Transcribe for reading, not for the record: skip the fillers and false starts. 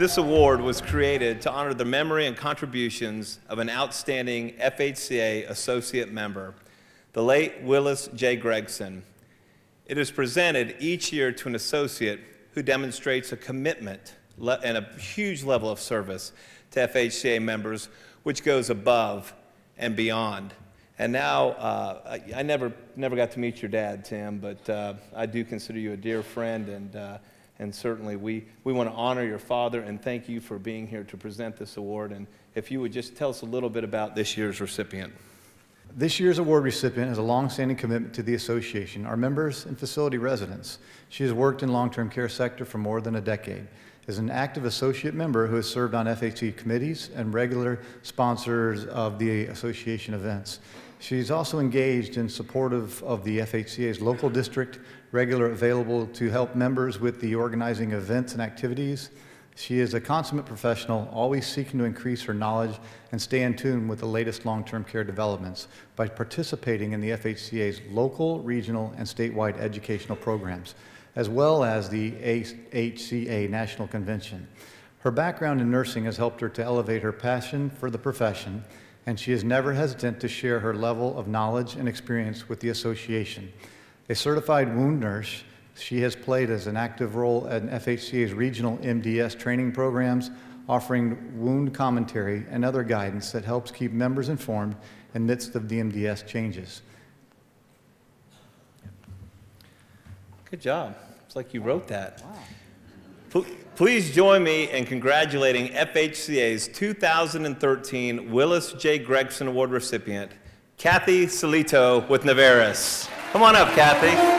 This award was created to honor the memory and contributions of an outstanding FHCA associate member, the late Willis J. Gregson. It is presented each year to an associate who demonstrates a commitment and a huge level of service to FHCA members, which goes above and beyond. And now, I never got to meet your dad, Tim, but I do consider you a dear friend, and certainly we want to honor your father and thank you for being here to present this award. And if you would just tell us a little bit about this year's recipient. This year's award recipient has a long-standing commitment to the association, our members and facility residents. She has worked in long-term care sector for more than a decade. Is an active associate member who has served on FHC committees and regular sponsors of the association events. She's also engaged in support of the FHCA's local district, regular available to help members with the organizing events and activities. She is a consummate professional, always seeking to increase her knowledge and stay in tune with the latest long-term care developments by participating in the FHCA's local, regional, and statewide educational programs, as well as the HCA National Convention. Her background in nursing has helped her to elevate her passion for the profession, and she is never hesitant to share her level of knowledge and experience with the association. A certified wound nurse, she has played as an active role in FHCA's regional MDS training programs, offering wound commentary and other guidance that helps keep members informed in the midst of the MDS changes. Good job. It's like you wrote that. Wow. Please join me in congratulating FHCA's 2013 Willis J. Gregson Award recipient, Kathy Solito with Navarez. Come on up, Kathy.